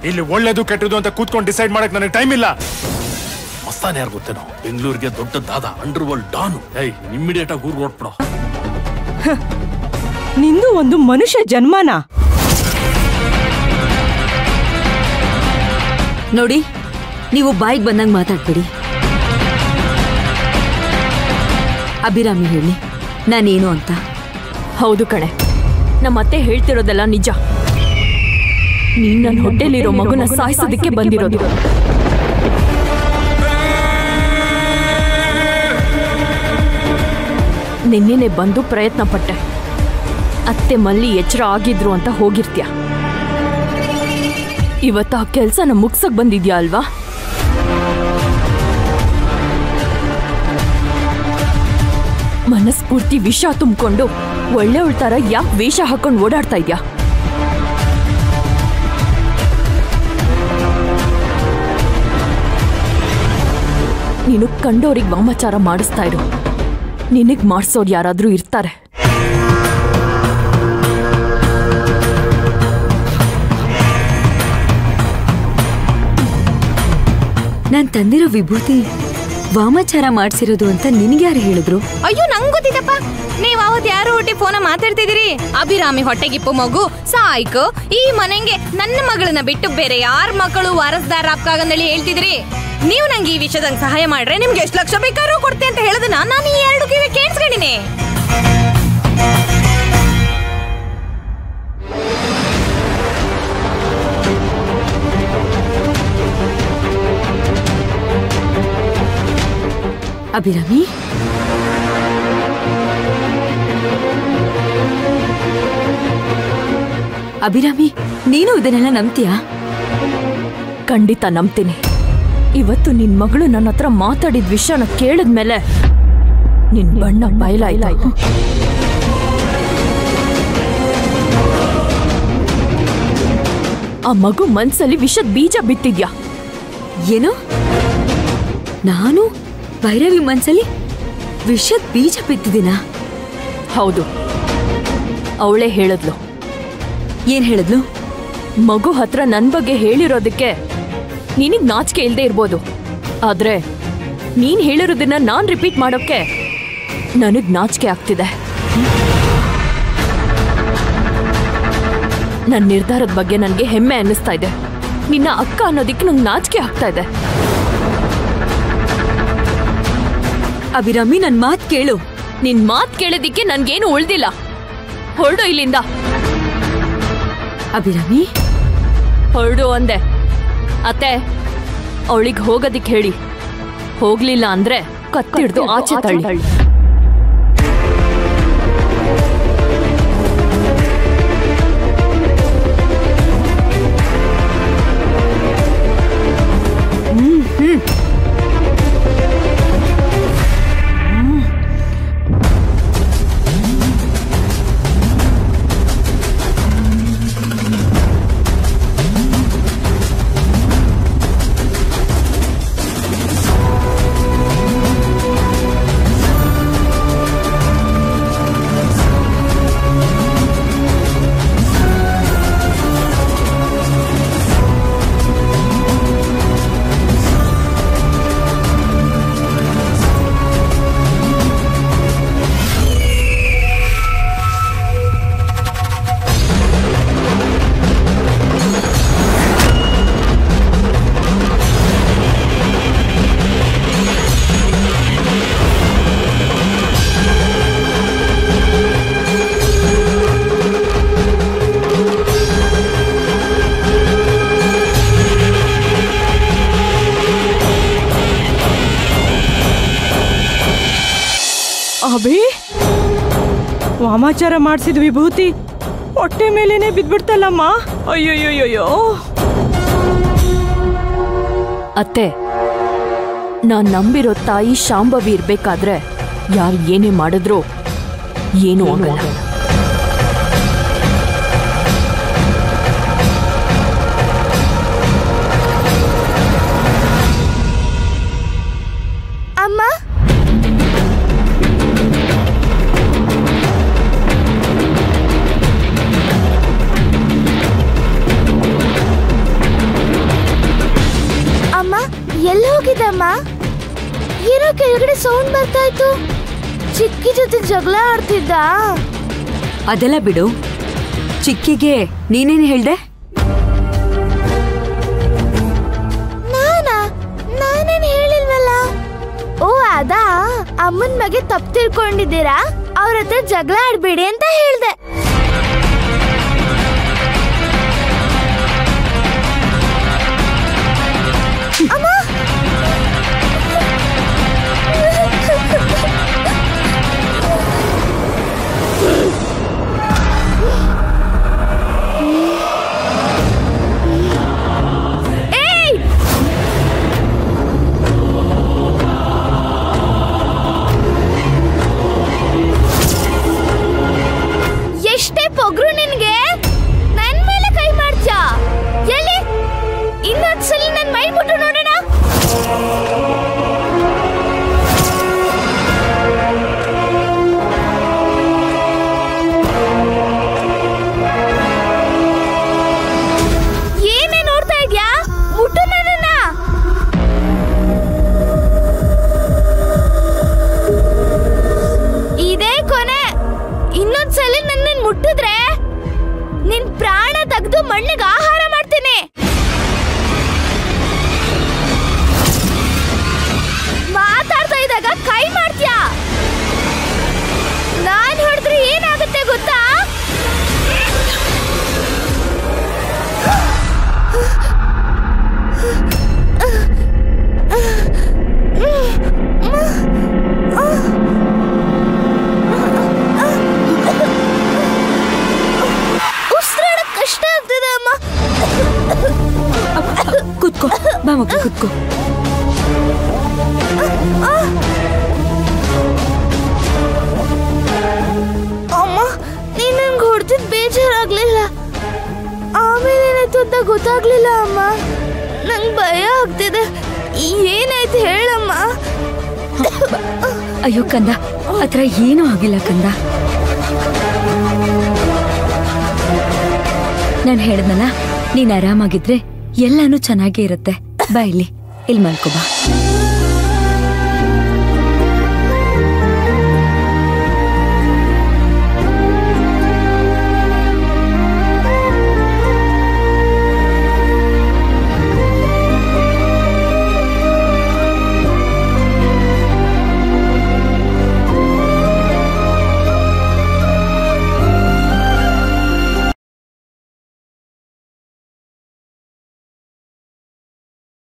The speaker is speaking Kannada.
ಇಲ್ಲಿ ಒಳ್ಳೇದು ಕೆಟ್ಟದು ಅಂತ ಕೂತ್ಕೊಂಡು ಡಿಸೈಡ್ ಮಾಡಕ್ ನನಗೆ ಟೈಮ್ ಇಲ್ಲ. ಮಸ್ತಾನ ಯಾರು ಗೊತ್ತೇನೋ, ಬೆಂಗಳೂರಿಗೆ ದೊಡ್ಡದಾದ ಅಂಡರ್ ವರ್ಲ್ಡ್ ಡಾನು. ಇಮ್ಮಿಡಿಯೇಟ್ ಆಗಿ ಊರ್ಗ್ ಹೊರಟ್ಬಿಡೋ. ನಿಂದು ಒಂದು ಮನುಷ್ಯ ಜನ್ಮನಾ? ನೋಡಿ, ನೀವು ಬಾಯಿಗೆ ಬಂದಂಗೆ ಮಾತಾಡ್ಬೇಡಿ. ಅಭಿರಾಮಿ ಹೇಳಿ ನಾನೇನು ಅಂತ. ಹೌದು ಕಣೆ, ನಮ್ಮತ್ತೆ ಹೇಳ್ತಿರೋದೆಲ್ಲ ನಿಜ. ನೀನ್ ನನ್ನ ಹೊಟ್ಟೆಲಿರೋ ಮಗುನ ಸಾಯಿಸೋದಕ್ಕೆ ಬಂದಿರೋದು. ನಿನ್ನೆನೆ ಬಂದು ಪ್ರಯತ್ನ ಪಟ್ಟೆ. ಅತ್ತೆ ಮಲ್ಲಿ ಎಚ್ಚರ ಆಗಿದ್ರು ಅಂತ ಹೋಗಿರ್ತೀಯ. ಇವತ್ತು ಆ ಕೆಲ್ಸನ ಮುಗ್ಸಕ್ ಬಂದಿದ್ಯಾ ಅಲ್ವಾ? ಮನಸ್ಫೂರ್ತಿ ವಿಷ ತುಂಬಿಕೊಂಡು ಒಳ್ಳೆಯವಳ ತರ ಯಾಕೆ ವೇಷ ಹಾಕೊಂಡು ಓಡಾಡ್ತಾ ಇದ್ಯಾ? ನೀನು ಕಂಡೋರಿಗೆ ವಾಮಾಚಾರ ಮಾಡಿಸ್ತಾ ಇರು. ನಿನಗ್ ಮಾಡಿಸೋರು ಯಾರಾದ್ರೂ ಇರ್ತಾರೆ. ನಾನ್ ತಂದಿರೋ ವಿಭೂತಿ ವಾಮಾಚಾರ ಮಾಡ್ಸಿರೋದು ಅಂತ ನಿನ್ಗೆ ಯಾರು ಹೇಳಿದ್ರು? ಅಯ್ಯೋ, ನಂಗ್ ಗೊತ್ತಿದ್ದಪ್ಪ. ನೀವ್ ಅವತ್ ಯಾರು ಒಟ್ಟಿ ಫೋನ ಮಾತಾಡ್ತಿದ್ದೀರಿ? ಅಭಿರಾಮಿ ಹೊಟ್ಟೆಗಿಪ್ಪು ಮಗು ಸಾಯ್ಕು, ಈ ಮನೆಗೆ ನನ್ನ ಮಗಳನ್ನ ಬಿಟ್ಟು ಬೇರೆ ಯಾರ ಮಕ್ಕಳು ವಾರಸ್ದಾರ ಅಪ್ಕಾಗಂದೇಳಿ ಹೇಳ್ತಿದ್ರಿ. ನೀವು ನಂಗೆ ಈ ವಿಷಯದಂಗ್ ಸಹಾಯ ಮಾಡ್ರೆ ನಿಮ್ಗೆ ಎಷ್ಟು ಲಕ್ಷ ಬೇಕಾದ್ರೂ ಕೊಡ್ತೆ ಅಂತ ಹೇಳದನ್ನ ನಾನು ಈ 2 ಕಿವಿ ಕೇಳಿಸ್ಕೊಂಡಿನಿ. ಅಭಿರಾಮಿ, ಅಭಿರಾಮಿ, ನೀನು ಇದನ್ನೆಲ್ಲ ನಂಬ್ತೀಯಾ? ಖಂಡಿತ ನಂಬ್ತೀನಿ. ಇವತ್ತು ನಿನ್ ಮಗಳು ನನ್ನ ಹತ್ರ ಮಾತಾಡಿದ ವಿಷಯನ ಕೇಳಿದ್ಮೇಲೆ ನಿನ್ ಬಣ್ಣ ಬಯಲಾಯ್ತು. ಆ ಮಗು ಮನ್ಸಲ್ಲಿ ವಿಷದ ಬೀಜ ಬಿತ್ತಿದ್ಯಾ? ಏನು? ನಾನು ಭೈರವಿ ಮನ್ಸಲ್ಲಿ ವಿಷದ ಬೀಜ ಬಿತ್ತಿದ್ದೀನಾ? ಹೌದು, ಅವಳೇ ಹೇಳಿದ್ಲು. ಏನ್ ಹೇಳಿದ್ಲು? ಮಗು ಹತ್ರ ನನ್ ಬಗ್ಗೆ ಹೇಳಿರೋದಕ್ಕೆ ನಿನಗ್ ನಾಚಿಕೆ ಇಲ್ದೇ ಇರ್ಬೋದು, ಆದ್ರೆ ನೀನ್ ಹೇಳಿರೋದನ್ನ ನಾನ್ ರಿಪೀಟ್ ಮಾಡೋಕೆ ನನಗ್ ನಾಚಿಕೆ ಆಗ್ತಿದೆ. ನನ್ನ ನಿರ್ಧಾರದ ಬಗ್ಗೆ ನನಗೆ ಹೆಮ್ಮೆ ಅನ್ನಿಸ್ತಾ ಇದೆ. ನಿನ್ನ ಅಕ್ಕ ಅನ್ನೋದಕ್ಕೆ ನಂಗೆ ನಾಚಿಕೆ ಆಗ್ತಾ ಇದೆ. ಅಭಿರಾಮಿ, ನನ್ ಮಾತ್ ಕೇಳು. ನಿನ್ ಮಾತ್ ಕೇಳೋದಿಕ್ಕೆ ನನ್ಗೇನು ಉಳ್ದಿಲ್ಲ. ಹೊರಡು ಇಲ್ಲಿಂದ. ಅಭಿರಾಮಿ, ಹೊರಡು ಅಂದೆ. ಅತ್ತೆ, ಅವಳಿಗೆ ಹೋಗೋದಿಕ್ಕೆ ಹೇಳಿ. ಹೋಗ್ಲಿಲ್ಲ ಅಂದ್ರೆ ಕತ್ತಿಡ್ದು ಆಚೆ ತಳ್ಳಿ. ಅಭಿ, ವಾಮಾಚಾರ ಮಾಡಿಸಿದ ವಿಭೂತಿ ಹೊಟ್ಟೆ ಮೇಲೇನೆ ಬಿದ್ಬಿಡ್ತಲ್ಲಮ್ಮ. ಅಯ್ಯೋಯ್ಯೋಯ್ಯೋ. ಅತ್ತೆ, ನಾನ್ ನಂಬಿರೋ ತಾಯಿ ಶಾಂಭವಿ ಇರ್ಬೇಕಾದ್ರೆ ಯಾರು ಏನೇ ಮಾಡಿದ್ರು ಏನೂ ಆಗಲ್ಲ. ಅಮ್ಮ, ಅಮ್ಮ? ಏನೋ ಕೆಳಗಡೆ ಸೌಂಡ್ ಬರ್ತಾ ಇತ್ತು. ಚಿಕ್ಕಿ ಜೊತೆ ಜಗಳ ಆಡ್ತಿದ್ದ. ಅದೆಲ್ಲ ಬಿಡು. ಚಿಕ್ಕಿಗೆ ನೀನೇನು ಹೇಳ್ದೆ? ನಾನೇನ್ ಹೇಳಿಲ್ವಲ್ಲ. ಓ ಅದಾ, ಅಮ್ಮನ್ ಬಗ್ಗೆ ತಪ್ಪು ತಿಳ್ಕೊಂಡಿದ್ದೀರಾ, ಅವ್ರ ಹತ್ರ ಜಗಳ ಆಡ್ಬೇಡಿ ಅಂತ ಹೇಳ್ದೆ. ಅಮ್ಮ ಎಷ್ಟೇ ಪೊಗ್ರು ನಿನ್ಗೆ, ನನ್ ಮೇಲೆ ಕೈ ಮಾಡ್ತ್ಯಾ? ಎಲ್ಲಿ ಇನ್ನೊಂದ್ಸಲ ನನ್ ಮೈ ಮುಟ್ಟು ನೋಡೋಣ. ಏನೇ ನೋಡ್ತಾ ಇದ್ಯಾ? ಮುಟ್ಟು ನನ್ನನ್ನ. ಇದೇ ಕೊನೆ. ಇನ್ನೊಂದ್ಸಲ ನನ್ನನ್ನು ಮುಟ್ಟಿದ್ರೆ ನಿನ್ ಪ್ರಾಣ ತೆಗೆದು ಮಣ್ಣಿಗೆ ಆಹಾರ ಮಾಡ್ತೀನಿ. ಮಾತಾಡ್ತಾ ಇದ್ದಾಗ ಕೈ ಮಾಡ್ತೀಯಾ? ನಾನ್ ಹೊಡೆದ್ರೆ ಏನಾಗುತ್ತೆ ಗೊತ್ತಾ? ಉಸಿರಾಡಕ್ ಕಷ್ಟ ಆಗ್ತದೆ ಅಮ್ಮ. ಕೂತ್ಕೋ ಬಾ ಮಗು, ಕೂತ್ಕೋ. ಅಮ್ಮ, ನೀನ್ ನಂಗೆ ಹೊಡೆದಿದ್ ಬೇಜಾರಾಗ್ಲಿಲ್ಲ. ಆಮೇಲೆ ಏನಾಯ್ತು ಅಂತ ಗೊತ್ತಾಗ್ಲಿಲ್ಲ ಅಮ್ಮ. ನಂಗೆ ಭಯ ಆಗ್ತಿದೆ. ಏನಾಯ್ತು ಹೇಳಮ್ಮ. ಅಯ್ಯೋ ಕಂದ, ಆತರ ಏನೂ ಆಗಿಲ್ಲ ಕಂದ. ನಾನು ಹೇಳಿದ್ನಲ್ಲ, ನೀನ್ ಆರಾಮಾಗಿದ್ರೆ ಎಲ್ಲಾನು ಚೆನ್ನಾಗೇ ಇರುತ್ತೆ. ಬಾ ಇಲ್ಲಿ ಮಲ್ಕೋ ಬಾ.